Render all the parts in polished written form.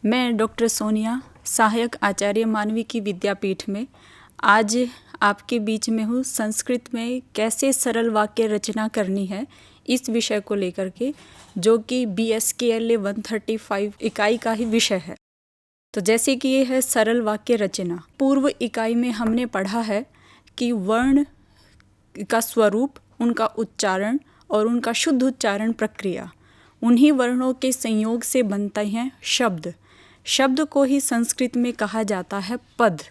मैं डॉक्टर सोनिया, सहायक आचार्य मानविकी विद्यापीठ में आज आपके बीच में हूँ। संस्कृत में कैसे सरल वाक्य रचना करनी है, इस विषय को लेकर के, जो कि BSKLA 135 इकाई का ही विषय है। तो जैसे कि ये है सरल वाक्य रचना। पूर्व इकाई में हमने पढ़ा है कि वर्ण का स्वरूप, उनका उच्चारण और उनका शुद्ध उच्चारण प्रक्रिया, उन्हीं वर्णों के संयोग से बनते हैं शब्द। शब्द को ही संस्कृत में कहा जाता है पद,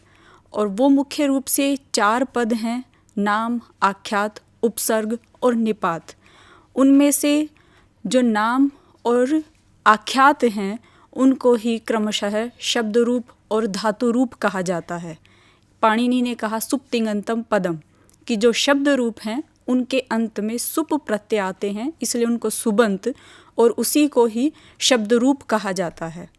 और वो मुख्य रूप से 4 पद हैं: नाम, आख्यात, उपसर्ग और निपात। उनमें से जो नाम और आख्यात हैं उनको ही क्रमशः शब्द रूप और धातु रूप कहा जाता है। पाणिनि ने कहा सुप्तिङन्तं पदम, कि जो शब्द रूप हैं उनके अंत में सुप प्रत्यय आते हैं, इसलिए उनको सुबंत, और उसी को ही शब्द रूप कहा जाता है।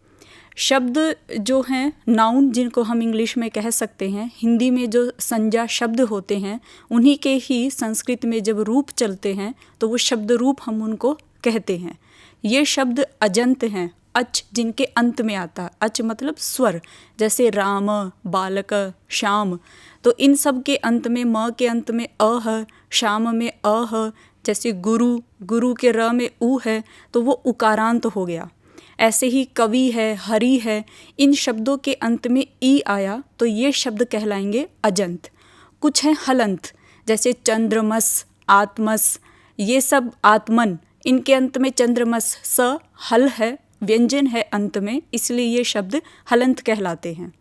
शब्द जो हैं नाउन, जिनको हम इंग्लिश में कह सकते हैं, हिंदी में जो संज्ञा शब्द होते हैं, उन्हीं के ही संस्कृत में जब रूप चलते हैं तो वो शब्द रूप हम उनको कहते हैं। ये शब्द अजंत हैं, अच जिनके अंत में आता है। अच मतलब स्वर, जैसे राम, बालक, श्याम, तो इन सब के अंत में, म के अंत में अ है, श्याम में अ है, जैसे गुरु, गुरु के र में उ है तो वो उकारांत हो गया। ऐसे ही कवि है, हरि है, इन शब्दों के अंत में ई आया तो ये शब्द कहलाएंगे अजंत। कुछ हैं हलंत, जैसे चंद्रमस, आत्मस, ये सब आत्मन, इनके अंत में चंद्रमस, स हल है, व्यंजन है अंत में, इसलिए ये शब्द हलंत कहलाते हैं।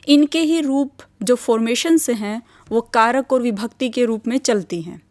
इनके ही रूप जो फॉर्मेशंस हैं वो कारक और विभक्ति के रूप में चलती हैं।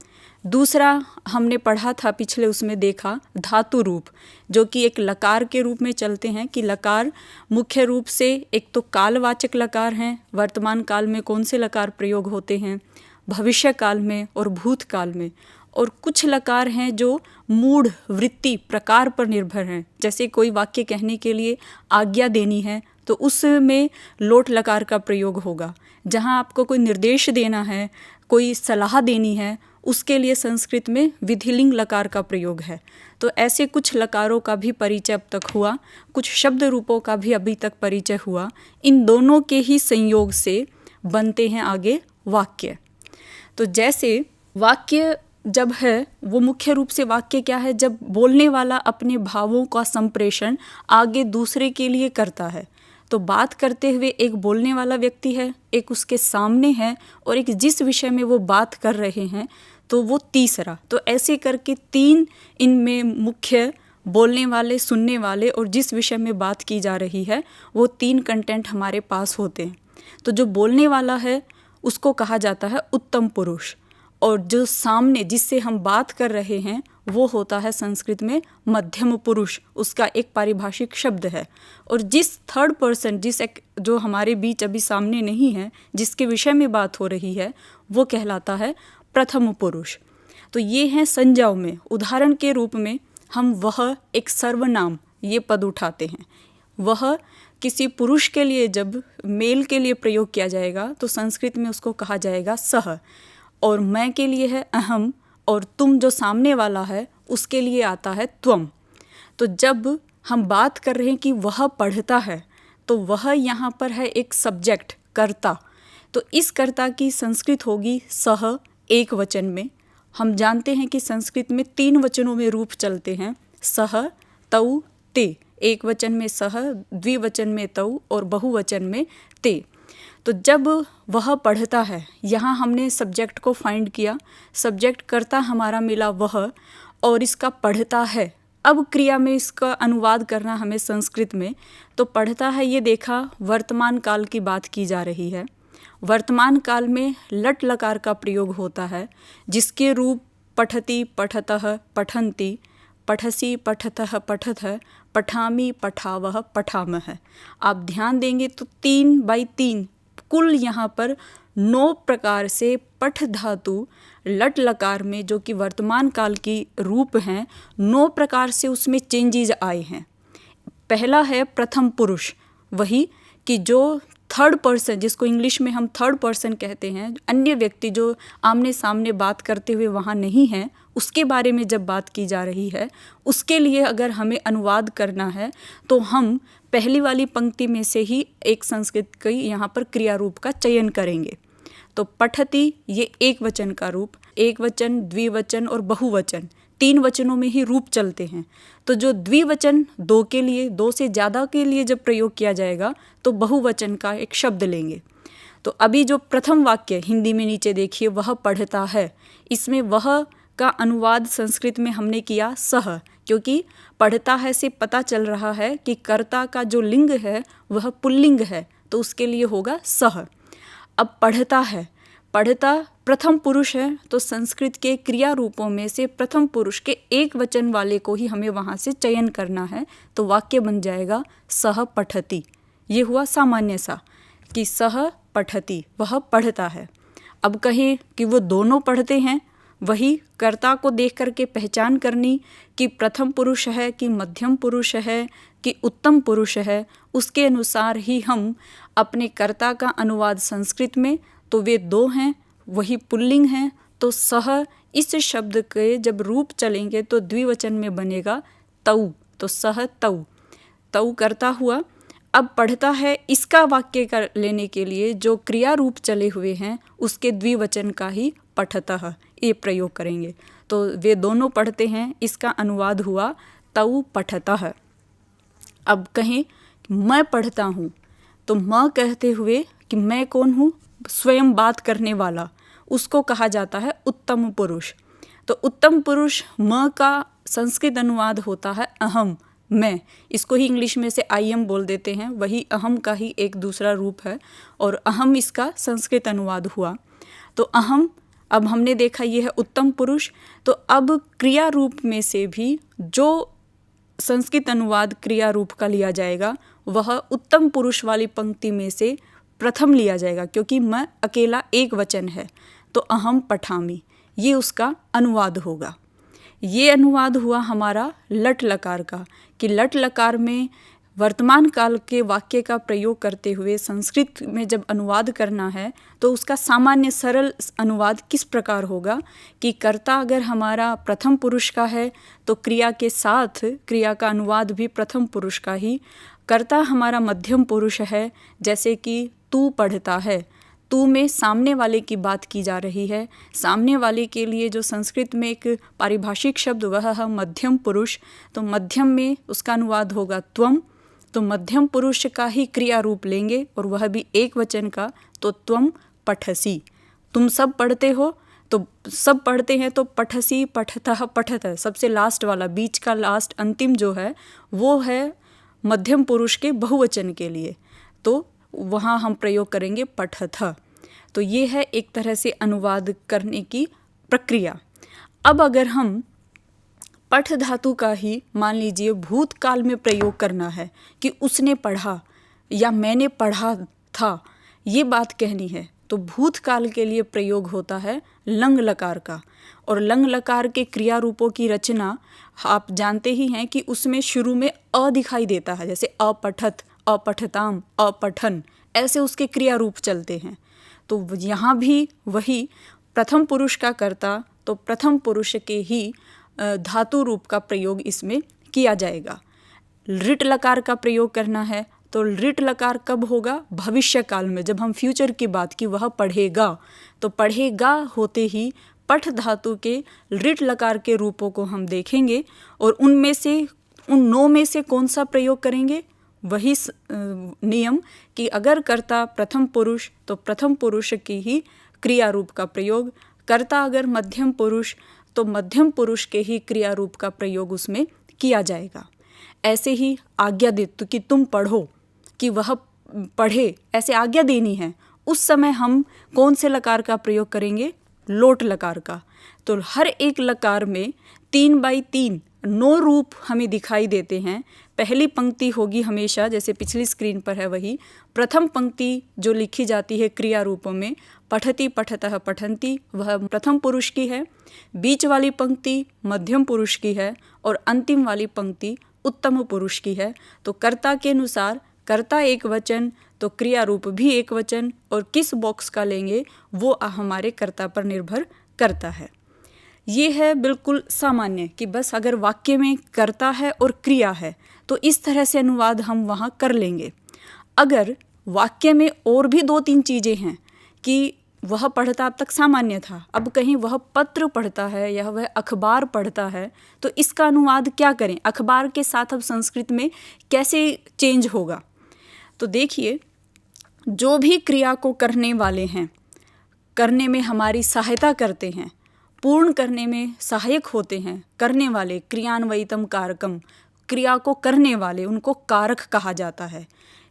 दूसरा हमने पढ़ा था पिछले, उसमें देखा धातु रूप, जो कि एक लकार के रूप में चलते हैं। कि लकार मुख्य रूप से एक तो कालवाचक लकार हैं, वर्तमान काल में कौन से लकार प्रयोग होते हैं, भविष्य काल में और भूतकाल में। और कुछ लकार हैं जो मूढ़, वृत्ति, प्रकार पर निर्भर हैं। जैसे कोई वाक्य कहने के लिए आज्ञा देनी है तो उसमें लोट लकार का प्रयोग होगा। जहाँ आपको कोई निर्देश देना है, कोई सलाह देनी है, उसके लिए संस्कृत में विधिलिंग लकार का प्रयोग है। तो ऐसे कुछ लकारों का भी परिचय अब तक हुआ, कुछ शब्द रूपों का भी अभी तक परिचय हुआ। इन दोनों के ही संयोग से बनते हैं आगे वाक्य। तो जैसे वाक्य जब है, वो मुख्य रूप से वाक्य क्या है, जब बोलने वाला अपने भावों का संप्रेषण आगे दूसरे के लिए करता है। तो बात करते हुए एक बोलने वाला व्यक्ति है, एक उसके सामने है, और एक जिस विषय में वो बात कर रहे हैं तो वो तीसरा। तो ऐसे करके 3 इनमें मुख्य बोलने वाले, सुनने वाले और जिस विषय में बात की जा रही है, वो 3 कंटेंट हमारे पास होते हैं। तो जो बोलने वाला है उसको कहा जाता है उत्तम पुरुष, और जो सामने जिससे हम बात कर रहे हैं वो होता है संस्कृत में मध्यम पुरुष, उसका एक पारिभाषिक शब्द है। और जिस थर्ड पर्सन, जो हमारे बीच अभी सामने नहीं है, जिसके विषय में बात हो रही है, वो कहलाता है प्रथम पुरुष। तो ये हैं संज्ञाओं में। उदाहरण के रूप में हम वह, एक सर्वनाम, ये पद उठाते हैं। वह किसी पुरुष के लिए जब मेल के लिए प्रयोग किया जाएगा तो संस्कृत में उसको कहा जाएगा सह, और मैं के लिए है अहम, और तुम जो सामने वाला है उसके लिए आता है त्वम। तो जब हम बात कर रहे हैं कि वह पढ़ता है, तो वह यहाँ पर है एक सब्जेक्ट, कर्ता। तो इस कर्ता की संस्कृत होगी सह, एक वचन में। हम जानते हैं कि संस्कृत में 3 वचनों में रूप चलते हैं, सह, तौ, ते। एक वचन में सह, द्विवचन में तौ और बहुवचन में ते। तो जब वह पढ़ता है, यहाँ हमने सब्जेक्ट को फाइंड किया, सब्जेक्ट कर्ता हमारा मिला वह, और इसका पढ़ता है। अब क्रिया में इसका अनुवाद करना हमें संस्कृत में, तो पढ़ता है ये देखा, वर्तमान काल की बात की जा रही है। वर्तमान काल में लट लकार का प्रयोग होता है, जिसके रूप पठति, पठतः, पठन्ति, पठसि, पठतः, पठतः, पठामि, पठावः, पठामः। आप ध्यान देंगे तो 3 बाई 3 कुल यहाँ पर 9 प्रकार से पठ धातु लट लकार में, जो कि वर्तमान काल की रूप हैं, 9 प्रकार से उसमें चेंजेज आए हैं। पहला है प्रथम पुरुष, वही कि जो थर्ड पर्सन, जिसको इंग्लिश में हम थर्ड पर्सन कहते हैं, अन्य व्यक्ति जो आमने सामने बात करते हुए वहाँ नहीं हैं, उसके बारे में जब बात की जा रही है, उसके लिए अगर हमें अनुवाद करना है तो हम पहली वाली पंक्ति में से ही एक संस्कृत की यहाँ पर क्रिया रूप का चयन करेंगे। तो पठति ये एक वचन का रूप, एक वचन, द्विवचन और बहुवचन 3 वचनों में ही रूप चलते हैं। तो जो द्विवचन 2 के लिए, 2 से ज़्यादा के लिए जब प्रयोग किया जाएगा तो बहुवचन का एक शब्द लेंगे। तो अभी जो प्रथम वाक्य हिंदी में नीचे देखिए, वह पढ़ता है, इसमें वह का अनुवाद संस्कृत में हमने किया सह, क्योंकि पढ़ता है से पता चल रहा है कि कर्ता का जो लिंग है वह पुल्लिंग है, तो उसके लिए होगा सह। अब पढ़ता है, पढ़ता प्रथम पुरुष है, तो संस्कृत के क्रिया रूपों में से प्रथम पुरुष के एक वचन वाले को ही हमें वहाँ से चयन करना है। तो वाक्य बन जाएगा सह पठति। ये हुआ सामान्य सा कि सह पठति, वह पढ़ता है। अब कहें कि वो दोनों पढ़ते हैं, वही कर्ता को देख करके पहचान करनी कि प्रथम पुरुष है कि मध्यम पुरुष है कि उत्तम पुरुष है, उसके अनुसार ही हम अपने कर्ता का अनुवाद संस्कृत में, तो वे 2 हैं, वही पुल्लिंग हैं, तो सह इस शब्द के जब रूप चलेंगे तो द्विवचन में बनेगा तऊ, तो सह तऊ, तऊ कर्ता हुआ। अब पढ़ता है, इसका वाक्य कर लेने के लिए जो क्रिया रूप चले हुए हैं उसके द्विवचन का ही पठतः ये प्रयोग करेंगे। तो वे दोनों पढ़ते हैं, इसका अनुवाद हुआ तऊ पठतः। अब कहें मैं पढ़ता हूँ, तो मैं कहते हुए कि मैं कौन हूँ, स्वयं बात करने वाला, उसको कहा जाता है उत्तम पुरुष। तो उत्तम पुरुष म का संस्कृत अनुवाद होता है अहम, मैं। इसको ही इंग्लिश में से आई एम बोल देते हैं, वही अहम का ही एक दूसरा रूप है, और अहम इसका संस्कृत अनुवाद हुआ। तो अहम, अब हमने देखा ये है उत्तम पुरुष। तो अब क्रिया रूप में से भी जो संस्कृत अनुवाद क्रिया रूप का लिया जाएगा वह उत्तम पुरुष वाली पंक्ति में से प्रथम लिया जाएगा, क्योंकि मैं अकेला एक वचन है, तो अहम पठामी, ये उसका अनुवाद होगा। ये अनुवाद हुआ हमारा लट लकार का, कि लट लकार में वर्तमान काल के वाक्य का प्रयोग करते हुए संस्कृत में जब अनुवाद करना है तो उसका सामान्य सरल अनुवाद किस प्रकार होगा कि कर्ता अगर हमारा प्रथम पुरुष का है तो क्रिया के साथ क्रिया का अनुवाद भी प्रथम पुरुष का ही। कर्ता हमारा मध्यम पुरुष है, जैसे कि तू पढ़ता है, तू में सामने वाले की बात की जा रही है। सामने वाले के लिए जो संस्कृत में एक पारिभाषिक शब्द वह है मध्यम पुरुष, तो मध्यम में उसका अनुवाद होगा त्वम। तो मध्यम पुरुष का ही क्रिया रूप लेंगे और वह भी एक वचन का, तो त्वम पठसी, तुम सब पढ़ते हो, तो सब पढ़ते हैं, तो पठसी पठतः पठतः, सबसे लास्ट वाला, बीच का लास्ट अंतिम जो है वो है मध्यम पुरुष के बहुवचन के लिए, तो वहाँ हम प्रयोग करेंगे पठथ। तो ये है एक तरह से अनुवाद करने की प्रक्रिया। अब अगर हम पठ धातु का ही मान लीजिए भूतकाल में प्रयोग करना है कि उसने पढ़ा या मैंने पढ़ा था, ये बात कहनी है, तो भूतकाल के लिए प्रयोग होता है लंग लकार का। और लंग लकार के क्रिया रूपों की रचना आप जानते ही हैं कि उसमें शुरू में अ दिखाई देता है, जैसे अपठत, अपठताम, अपठन, ऐसे उसके क्रिया रूप चलते हैं। तो यहाँ भी वही प्रथम पुरुष का कर्ता, तो प्रथम पुरुष के ही धातु रूप का प्रयोग इसमें किया जाएगा। ऋट लकार का प्रयोग करना है तो ऋट लकार कब होगा, भविष्य काल में, जब हम फ्यूचर की बात की वह पढ़ेगा, तो पढ़ेगा होते ही पठ धातु के ऋट लकार के रूपों को हम देखेंगे और उनमें से उन 9 में से कौन सा प्रयोग करेंगे, वही नियम कि अगर कर्ता प्रथम पुरुष तो प्रथम पुरुष की ही क्रिया रूप का प्रयोग, कर्ता अगर मध्यम पुरुष तो मध्यम पुरुष के ही क्रिया रूप का प्रयोग उसमें किया जाएगा। ऐसे ही आज्ञा दे तो कि तुम पढ़ो, कि वह पढ़े, ऐसे आज्ञा देनी है, उस समय हम कौन से लकार का प्रयोग करेंगे, लोट लकार का। तो हर एक लकार में 3/3 9 रूप हमें दिखाई देते हैं। पहली पंक्ति होगी हमेशा, जैसे पिछली स्क्रीन पर है वही, प्रथम पंक्ति जो लिखी जाती है क्रिया रूपों में, पठति पठतः पठन्ति, वह प्रथम पुरुष की है। बीच वाली पंक्ति मध्यम पुरुष की है और अंतिम वाली पंक्ति उत्तम पुरुष की है। तो कर्ता के अनुसार कर्ता एक वचन तो क्रिया रूप भी एक वचन, और किस बॉक्स का लेंगे वो हमारे कर्ता पर निर्भर करता है। ये है बिल्कुल सामान्य कि बस अगर वाक्य में कर्ता है और क्रिया है तो इस तरह से अनुवाद हम वहाँ कर लेंगे। अगर वाक्य में और भी 2-3 चीज़ें हैं कि वह पढ़ता अब तक सामान्य था, अब कहीं वह पत्र पढ़ता है या वह अखबार पढ़ता है, तो इसका अनुवाद क्या करें, अखबार के साथ अब संस्कृत में कैसे चेंज होगा। तो देखिए, जो भी क्रिया को करने वाले हैं, करने में हमारी सहायता करते हैं, पूर्ण करने में सहायक होते हैं, करने वाले, क्रियान्वयितम कारकम, क्रिया को करने वाले, उनको कारक कहा जाता है।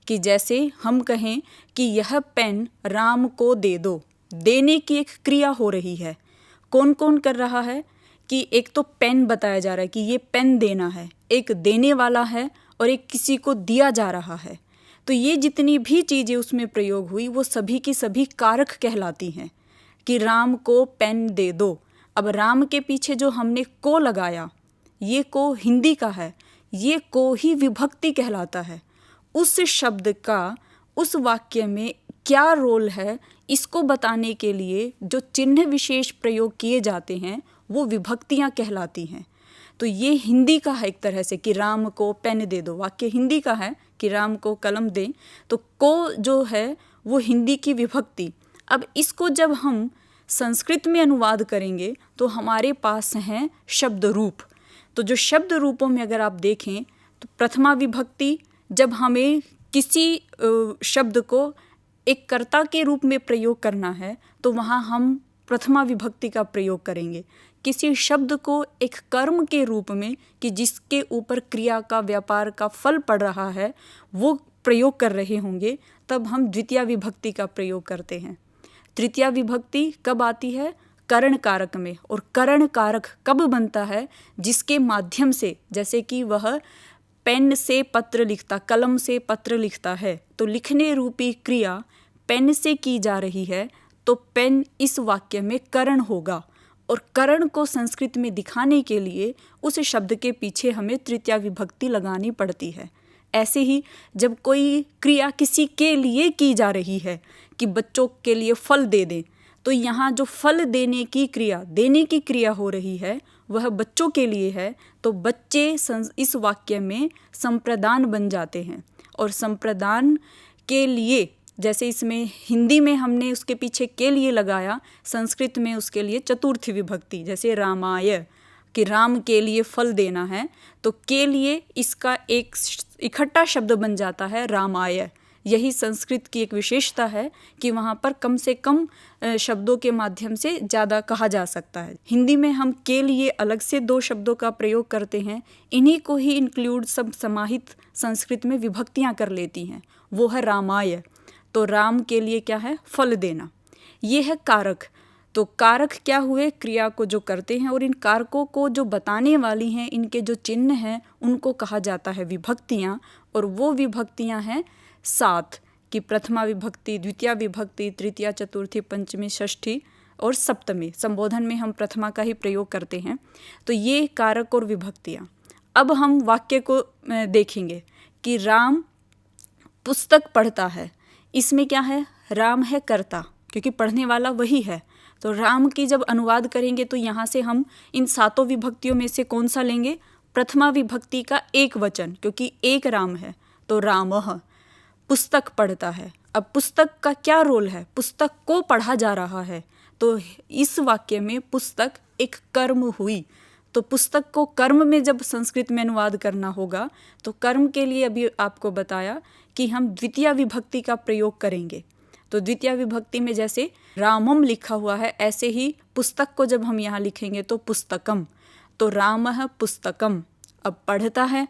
कि जैसे हम कहें कि यह पेन राम को दे दो, देने की एक क्रिया हो रही है। कौन कौन कर रहा है कि एक तो पेन बताया जा रहा है कि ये पेन देना है, एक देने वाला है और एक किसी को दिया जा रहा है। तो ये जितनी भी चीज़ें उसमें प्रयोग हुई वो सभी की सभी कारक कहलाती हैं कि राम को पेन दे दो। अब राम के पीछे जो हमने को लगाया, ये को हिंदी का है, ये को ही विभक्ति कहलाता है। उस शब्द का उस वाक्य में क्या रोल है, इसको बताने के लिए जो चिन्ह विशेष प्रयोग किए जाते हैं वो विभक्तियाँ कहलाती हैं। तो ये हिंदी का है एक तरह से कि राम को पेन दे दो, वाक्य हिंदी का है कि राम को कलम दें, तो को जो है वो हिंदी की विभक्ति। अब इसको जब हम संस्कृत में अनुवाद करेंगे तो हमारे पास हैं शब्द रूप। तो जो शब्द रूपों में अगर आप देखें तो प्रथमा विभक्ति, जब हमें किसी शब्द को एक कर्ता के रूप में प्रयोग करना है तो वहाँ हम प्रथमा विभक्ति का प्रयोग करेंगे। किसी शब्द को एक कर्म के रूप में कि जिसके ऊपर क्रिया का, व्यापार का फल पड़ रहा है, वो प्रयोग कर रहे होंगे, तब हम द्वितीया विभक्ति का प्रयोग करते हैं। तृतीया विभक्ति कब आती है? करण कारक में। और करण कारक कब बनता है? जिसके माध्यम से, जैसे कि वह पेन से पत्र लिखता, कलम से पत्र लिखता है, तो लिखने रूपी क्रिया पेन से की जा रही है, तो पेन इस वाक्य में करण होगा। और करण को संस्कृत में दिखाने के लिए उस शब्द के पीछे हमें तृतीया विभक्ति लगानी पड़ती है। ऐसे ही जब कोई क्रिया किसी के लिए की जा रही है कि बच्चों के लिए फल दे दें, तो यहाँ जो फल देने की क्रिया, देने की क्रिया हो रही है वह बच्चों के लिए है, तो बच्चे इस वाक्य में संप्रदान बन जाते हैं। और संप्रदान के लिए, जैसे इसमें हिंदी में हमने उसके पीछे के लिए लगाया, संस्कृत में उसके लिए चतुर्थी विभक्ति, जैसे रामाय कि राम के लिए फल देना है, तो के लिए इसका एक इकट्ठा शब्द बन जाता है रामाय। यही संस्कृत की एक विशेषता है कि वहाँ पर कम से कम शब्दों के माध्यम से ज़्यादा कहा जा सकता है। हिंदी में हम के लिए अलग से 2 शब्दों का प्रयोग करते हैं, इन्हीं को ही इंक्लूड सब समाहित संस्कृत में विभक्तियाँ कर लेती हैं, वो है रामाय। तो राम के लिए क्या है? फल देना। ये है कारक। तो कारक क्या हुए? क्रिया को जो करते हैं, और इन कारकों को जो बताने वाली हैं, इनके जो चिन्ह हैं, उनको कहा जाता है विभक्तियाँ। और वो विभक्तियाँ हैं 7 कि प्रथमा विभक्ति, द्वितीया विभक्ति, तृतीया, चतुर्थी, पंचमी, षष्ठी और सप्तमी। संबोधन में हम प्रथमा का ही प्रयोग करते हैं। तो ये कारक और विभक्तियाँ। अब हम वाक्य को देखेंगे कि राम पुस्तक पढ़ता है। इसमें क्या है? राम है कर्ता, क्योंकि पढ़ने वाला वही है। तो राम की जब अनुवाद करेंगे तो यहाँ से हम इन 7 विभक्तियों में से कौन सा लेंगे? प्रथमा विभक्ति का एक वचन, क्योंकि एक राम है, तो रामः पुस्तक पढ़ता है। अब पुस्तक का क्या रोल है? पुस्तक को पढ़ा जा रहा है, तो इस वाक्य में पुस्तक एक कर्म हुई। तो पुस्तक को कर्म में जब संस्कृत में अनुवाद करना होगा, तो कर्म के लिए अभी आपको बताया कि हम द्वितीया विभक्ति का प्रयोग करेंगे। तो द्वितीया विभक्ति में जैसे रामम लिखा हुआ है, ऐसे ही पुस्तक को जब हम यहाँ लिखेंगे तो पुस्तकम। तो रामः पुस्तकम। अब पढ़ता है,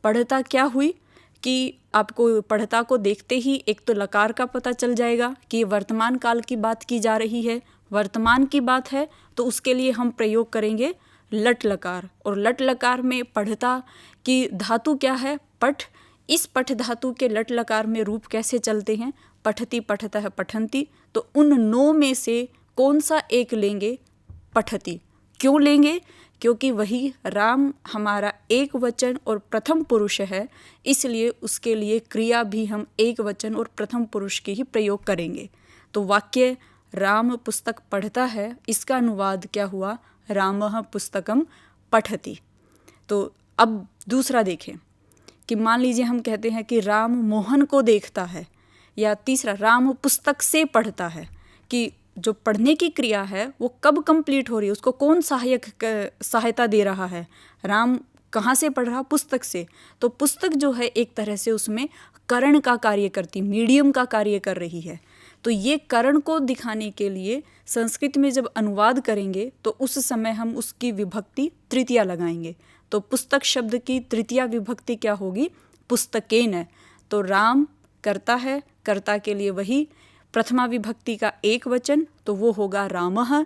पढ़ता क्या हुई कि आपको पढ़ता को देखते ही एक तो लकार का पता चल जाएगा कि वर्तमान काल की बात की जा रही है, वर्तमान की बात है, तो उसके लिए हम प्रयोग करेंगे लट लकार। और लट लकार में पढ़ता की धातु क्या है? पठ। इस पठ धातु के लट लकार में रूप कैसे चलते हैं? पठती, पठतः, पठन्ति। तो उन 9 में से कौन सा एक लेंगे? पठती। क्यों लेंगे? क्योंकि वही राम हमारा एक वचन और प्रथम पुरुष है, इसलिए उसके लिए क्रिया भी हम एक वचन और प्रथम पुरुष के ही प्रयोग करेंगे। तो वाक्य राम पुस्तक पढ़ता है, इसका अनुवाद क्या हुआ, रामः पुस्तकम पठति। तो अब दूसरा देखें कि मान लीजिए हम कहते हैं कि राम मोहन को देखता है, या तीसरा राम पुस्तक से पढ़ता है, कि जो पढ़ने की क्रिया है वो कब कंप्लीट हो रही है, उसको कौन सहायता दे रहा है। राम कहाँ से पढ़ रहा, पुस्तक से। तो पुस्तक जो है एक तरह से उसमें करण का कार्य करती, मीडियम का कार्य कर रही है। तो ये करण को दिखाने के लिए संस्कृत में जब अनुवाद करेंगे तो उस समय हम उसकी विभक्ति तृतीया लगाएंगे। तो पुस्तक शब्द की तृतीया विभक्ति क्या होगी, पुस्तकेन। तो राम करता है, कर्ता के लिए वही प्रथमा विभक्ति का एक वचन, तो वो होगा रामः।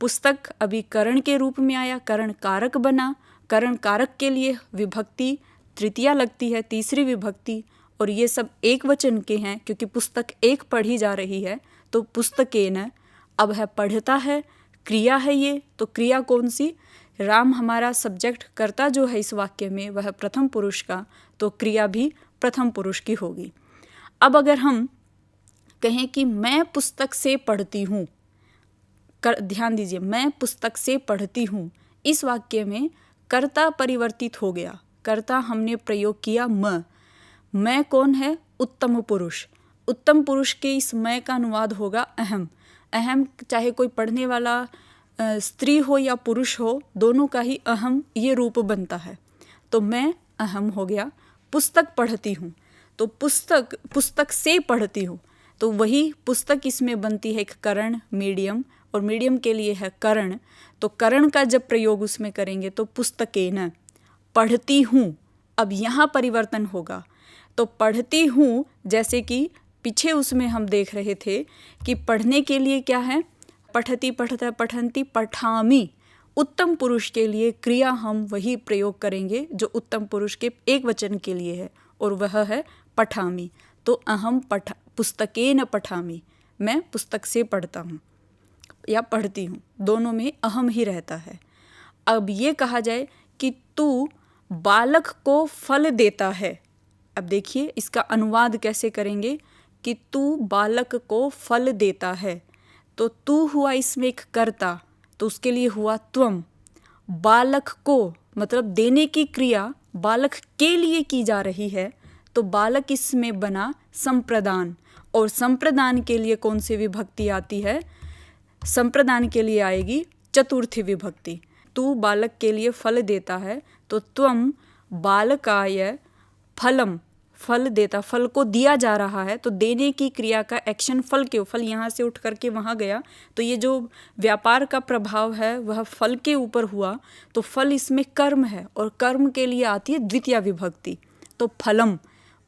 पुस्तक अभी करण के रूप में आया, करण कारक बना, करण कारक के लिए विभक्ति तृतीया लगती है, तीसरी विभक्ति, और ये सब एक वचन के हैं क्योंकि पुस्तक एक पढ़ी जा रही है। तो पुस्तकेन अब है पढ़ता है, क्रिया है ये। तो क्रिया कौन सी, राम हमारा सब्जेक्ट, कर्ता जो है इस वाक्य में वह प्रथम पुरुष का, तो क्रिया भी प्रथम पुरुष की होगी। अब अगर हम कहें कि मैं पुस्तक से पढ़ती हूँ, ध्यान दीजिए, मैं पुस्तक से पढ़ती हूँ, इस वाक्य में कर्ता परिवर्तित हो गया, कर्ता हमने प्रयोग किया मैं कौन है, उत्तम पुरुष। उत्तम पुरुष के इस मैं का अनुवाद होगा अहम। अहम चाहे कोई पढ़ने वाला स्त्री हो या पुरुष हो, दोनों का ही अहम ये रूप बनता है। तो मैं अहम हो गया, पुस्तक पढ़ती हूँ, तो पुस्तक से पढ़ती हूँ, तो वही पुस्तक इसमें बनती है एक करण मीडियम, और मीडियम के लिए है करण। तो करण का जब प्रयोग उसमें करेंगे तो पुस्तकेन, पढ़ती हूँ। अब यहाँ परिवर्तन होगा, तो पढ़ती हूँ, जैसे कि पीछे उसमें हम देख रहे थे कि पढ़ने के लिए क्या है, पठति पठता पठन्ति पठामि। उत्तम पुरुष के लिए क्रिया हम वही प्रयोग करेंगे जो उत्तम पुरुष के एक वचन के लिए है, और वह है पठामि। तो अहम पुस्तकेन पठामि, मैं पुस्तक से पढ़ता हूँ या पढ़ती हूँ, दोनों में अहम ही रहता है। अब ये कहा जाए कि तू बालक को फल देता है। अब देखिए इसका अनुवाद कैसे करेंगे कि तू बालक को फल देता है। तो तू हुआ इसमें एक कर्ता, तो उसके लिए हुआ त्वम। बालक को मतलब देने की क्रिया बालक के लिए की जा रही है, तो बालक इसमें बना संप्रदान। और संप्रदान के लिए कौन सी विभक्ति आती है, संप्रदान के लिए आएगी चतुर्थी विभक्ति। तू बालक के लिए फल देता है, तो त्वम बालकाय फलम, फल देता, फल को दिया जा रहा है। तो देने की क्रिया का एक्शन फल के, फल यहाँ से उठ करके वहाँ गया, तो ये जो व्यापार का प्रभाव है वह फल के ऊपर हुआ। तो फल इसमें कर्म है, और कर्म के लिए आती है द्वितीया विभक्ति, तो फलम।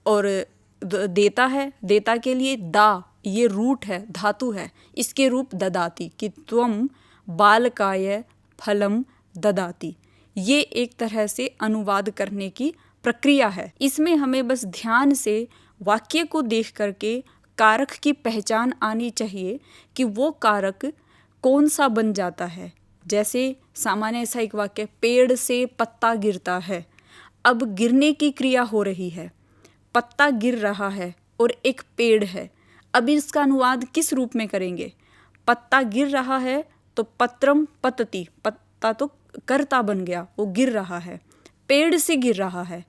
और देता है, देता के लिए दा, ये रूट है, धातु है, इसके रूप ददाती, कि त्वम बालकाय फलम ददाती। ये एक तरह से अनुवाद करने की प्रक्रिया है। इसमें हमें बस ध्यान से वाक्य को देख करके कारक की पहचान आनी चाहिए कि वो कारक कौन सा बन जाता है। जैसे सामान्य ऐसा एक वाक्य, पेड़ से पत्ता गिरता है। अब गिरने की क्रिया हो रही है, पत्ता गिर रहा है और एक पेड़ है। अब इसका अनुवाद किस रूप में करेंगे, पत्ता गिर रहा है तो पत्रम पतति, पत्ता तो कर्ता बन गया, वो गिर रहा है। पेड़ से गिर रहा है,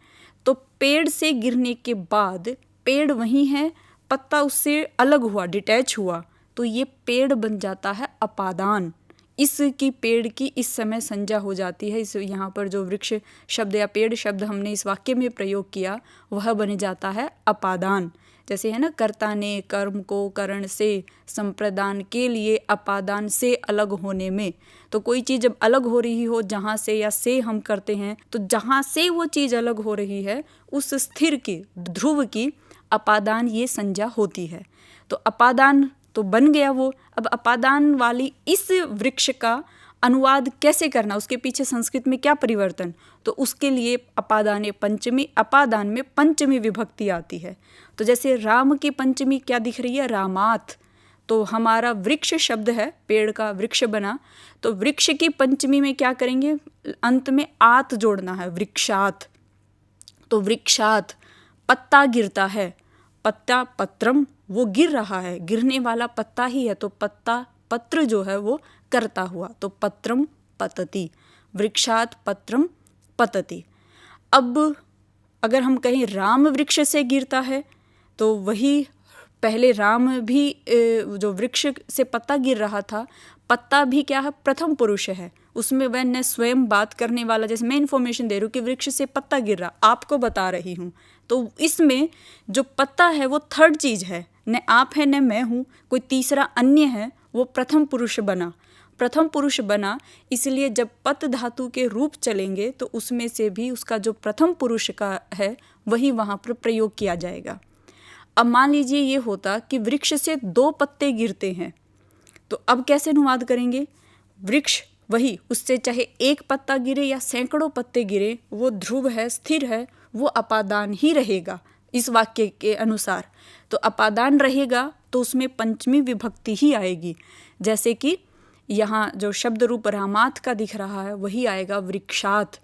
तो पेड़ से गिरने के बाद पेड़ वहीं है, पत्ता उससे अलग हुआ, डिटैच हुआ, तो ये पेड़ बन जाता है अपादान। इसकी पेड़ की इस समय संज्ञा हो जाती है। इस यहाँ पर जो वृक्ष शब्द या पेड़ शब्द हमने इस वाक्य में प्रयोग किया वह बन जाता है अपादान। जैसे है ना, कर्ता ने कर्म को करण से संप्रदान के लिए अपादान से अलग होने में। तो कोई चीज़ जब अलग हो रही हो जहाँ से या से हम करते हैं, तो जहाँ से वो चीज़ अलग हो रही है उस स्थिर की, ध्रुव की अपादान ये संज्ञा होती है। तो अपादान तो बन गया वो। अब अपादान वाली इस वृक्ष का अनुवाद कैसे करना, उसके पीछे संस्कृत में क्या परिवर्तन, तो उसके लिए अपादाने पंचमी, अपादान में पंचमी विभक्ति आती है। तो जैसे राम की पंचमी क्या दिख रही है, रामात, तो हमारा वृक्ष शब्द है, पेड़ का वृक्ष बना, तो वृक्ष की पंचमी में क्या करेंगे, अंत में आत जोड़ना है, वृक्षात। तो वृक्षात पत्ता गिरता है, पत्ता पत्रम, वो गिर रहा है, गिरने वाला पत्ता ही है, तो पत्ता पत्र जो है वो करता हुआ, तो पत्रम पतति, वृक्षात पत्रम पतति। अब अगर हम कहें राम वृक्ष से गिरता है, तो वही पहले राम भी जो वृक्ष से पत्ता गिर रहा था, पत्ता भी क्या है, प्रथम पुरुष है, उसमें मैंने स्वयं बात करने वाला, जैसे मैं इन्फॉर्मेशन दे रही हूँ कि वृक्ष से पत्ता गिर रहा, आपको बता रही हूँ, तो इसमें जो पत्ता है वो थर्ड चीज़ है, न आप है न मैं हूँ, कोई तीसरा अन्य है, वो प्रथम पुरुष बना, प्रथम पुरुष बना। इसलिए जब पत धातु के रूप चलेंगे तो उसमें से भी उसका जो प्रथम पुरुष का है वही वहाँ पर प्रयोग किया जाएगा। अब मान लीजिए ये होता कि वृक्ष से 2 पत्ते गिरते हैं, तो अब कैसे अनुवाद करेंगे, वृक्ष वही, उससे चाहे 1 पत्ता गिरे या सैकड़ों पत्ते गिरे, वो ध्रुव है, स्थिर है, वो अपादान ही रहेगा इस वाक्य के अनुसार। तो अपादान रहेगा तो उसमें पंचमी विभक्ति ही आएगी, जैसे कि यहाँ जो शब्द रूप रामात का दिख रहा है वही आएगा वृक्षात।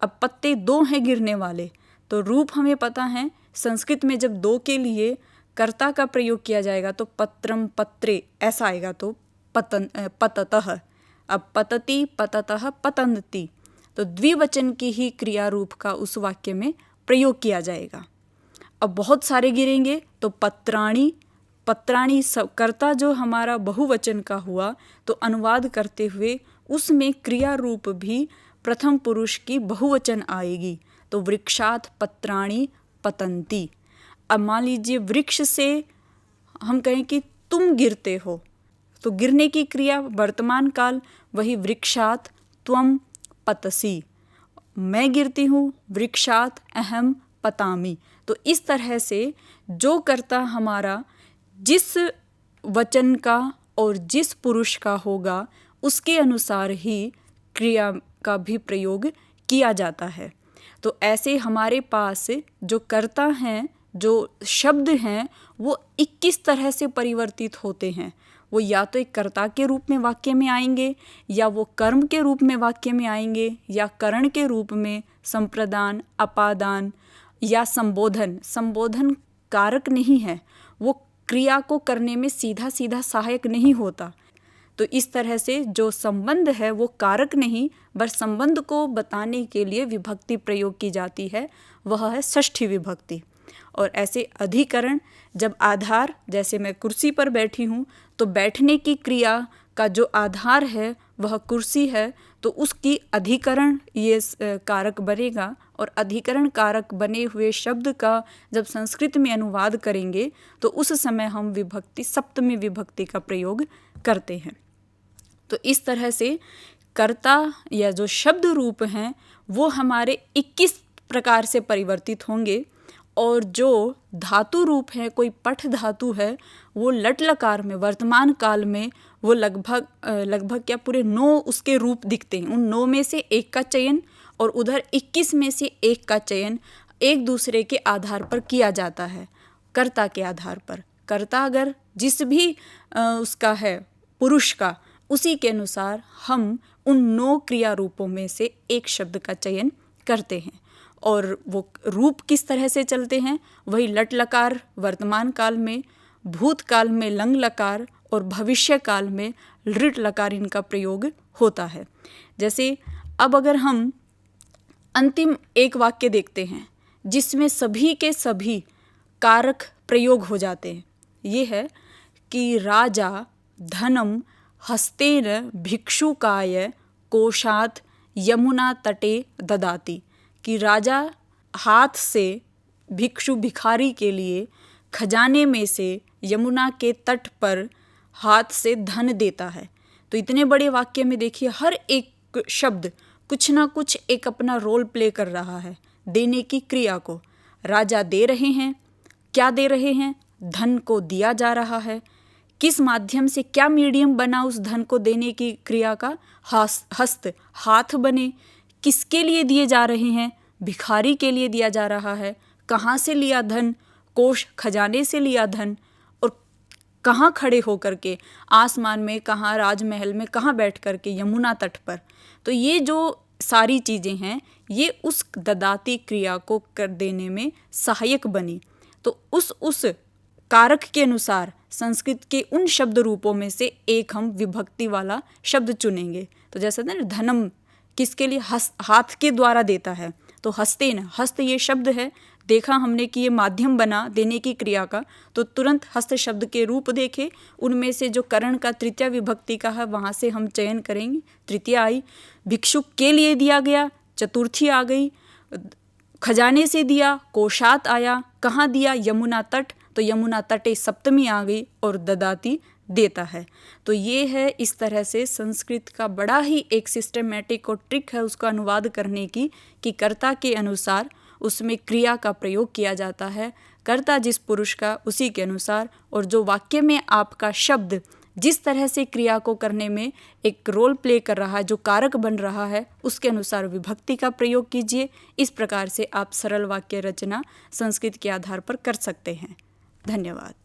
अब पत्ते 2 हैं गिरने वाले, तो रूप हमें पता है, संस्कृत में जब 2 के लिए कर्ता का प्रयोग किया जाएगा तो पत्रम पत्रे ऐसा आएगा, तो पततः। अब पतति पततः पतन्ति, तो द्विवचन की ही क्रिया रूप का उस वाक्य में प्रयोग किया जाएगा। अब बहुत सारे गिरेंगे तो पत्राणि, पत्राणि कर्ता जो हमारा बहुवचन का हुआ, तो अनुवाद करते हुए उसमें क्रिया रूप भी प्रथम पुरुष की बहुवचन आएगी, तो वृक्षात पत्राणि पतन्ति। अब मान लीजिए वृक्ष से हम कहें कि तुम गिरते हो, तो गिरने की क्रिया वर्तमान काल वही वृक्षात त्वम पतसि, मैं गिरती हूँ, वृक्षात अहम पतामि। तो इस तरह से जो कर्ता हमारा जिस वचन का और जिस पुरुष का होगा उसके अनुसार ही क्रिया का भी प्रयोग किया जाता है। तो ऐसे हमारे पास जो कर्ता हैं, जो शब्द हैं, वो 21 तरह से परिवर्तित होते हैं। वो या तो एक कर्ता के रूप में वाक्य में आएंगे, या वो कर्म के रूप में वाक्य में आएंगे, या करण के रूप में, संप्रदान, अपादान या संबोधन। संबोधन कारक नहीं है, वो क्रिया को करने में सीधा सीधा सहायक नहीं होता। तो इस तरह से जो संबंध है वो कारक नहीं, बस संबंध को बताने के लिए विभक्ति प्रयोग की जाती है, वह है षष्ठी विभक्ति। और ऐसे अधिकरण जब आधार, जैसे मैं कुर्सी पर बैठी हूँ, तो बैठने की क्रिया का जो आधार है वह कुर्सी है, तो उसकी अधिकरण ये कारक बनेगा। और अधिकरण कारक बने हुए शब्द का जब संस्कृत में अनुवाद करेंगे तो उस समय हम विभक्ति, सप्तमी विभक्ति का प्रयोग करते हैं। तो इस तरह से कर्ता या जो शब्द रूप हैं वो हमारे 21 प्रकार से परिवर्तित होंगे, और जो धातु रूप है, कोई पठ धातु है, वो लट लकार में वर्तमान काल में वो लगभग क्या पूरे 9 उसके रूप दिखते हैं। उन 9 में से एक का चयन और उधर 21 में से एक का चयन एक दूसरे के आधार पर किया जाता है, कर्ता के आधार पर। कर्ता अगर जिस भी उसका है पुरुष का, उसी के अनुसार हम उन 9 क्रिया रूपों में से एक शब्द का चयन करते हैं। और वो रूप किस तरह से चलते हैं, वही लट लकार वर्तमान काल में, भूतकाल में लंग लकार और भविष्य काल में लृट लकार इनका प्रयोग होता है। जैसे अब अगर हम अंतिम एक वाक्य देखते हैं जिसमें सभी के सभी कारक प्रयोग हो जाते हैं, ये है कि राजा धनम हस्तेन भिक्षुकाय कोशात यमुना तटे ददाति, कि राजा हाथ से भिक्षु भिखारी के लिए खजाने में से यमुना के तट पर हाथ से धन देता है। तो इतने बड़े वाक्य में देखिए हर एक शब्द कुछ ना कुछ एक अपना रोल प्ले कर रहा है देने की क्रिया को। राजा दे रहे हैं, क्या दे रहे हैं, धन को दिया जा रहा है, किस माध्यम से, क्या मीडियम बना उस धन को देने की क्रिया का, हस्त हाथ बने, किसके लिए दिए जा रहे हैं, भिखारी के लिए दिया जा रहा है, कहाँ से लिया धन, कोष खजाने से लिया धन, और कहाँ खड़े होकर के, आसमान में, कहाँ राजमहल में, कहाँ बैठ कर के, यमुना तट पर। तो ये जो सारी चीज़ें हैं ये उस ददाती क्रिया को कर देने में सहायक बनी। तो उस कारक के अनुसार संस्कृत के उन शब्द रूपों में से एक हम विभक्ति वाला शब्द चुनेंगे। तो जैसे ना धनम किसके लिए, हाथ के द्वारा देता है, तो हस्तेन, हस्त ये शब्द है, देखा हमने कि ये माध्यम बना देने की क्रिया का, तो तुरंत हस्त शब्द के रूप देखे, उनमें से जो करण का तृतीय विभक्ति का है वहाँ से हम चयन करेंगे, तृतीय आई। भिक्षुक के लिए दिया गया, चतुर्थी आ गई। खजाने से दिया, कोशात आया। कहाँ दिया, यमुना तट, तो यमुना तटे सप्तमी आ गई और ददाती देता है। तो ये है इस तरह से संस्कृत का बड़ा ही एक सिस्टमेटिक और ट्रिक है उसका अनुवाद करने की, कि कर्ता के अनुसार उसमें क्रिया का प्रयोग किया जाता है, कर्ता जिस पुरुष का उसी के अनुसार, और जो वाक्य में आपका शब्द जिस तरह से क्रिया को करने में एक रोल प्ले कर रहा है, जो कारक बन रहा है, उसके अनुसार विभक्ति का प्रयोग कीजिए। इस प्रकार से आप सरल वाक्य रचना संस्कृत के आधार पर कर सकते हैं। धन्यवाद।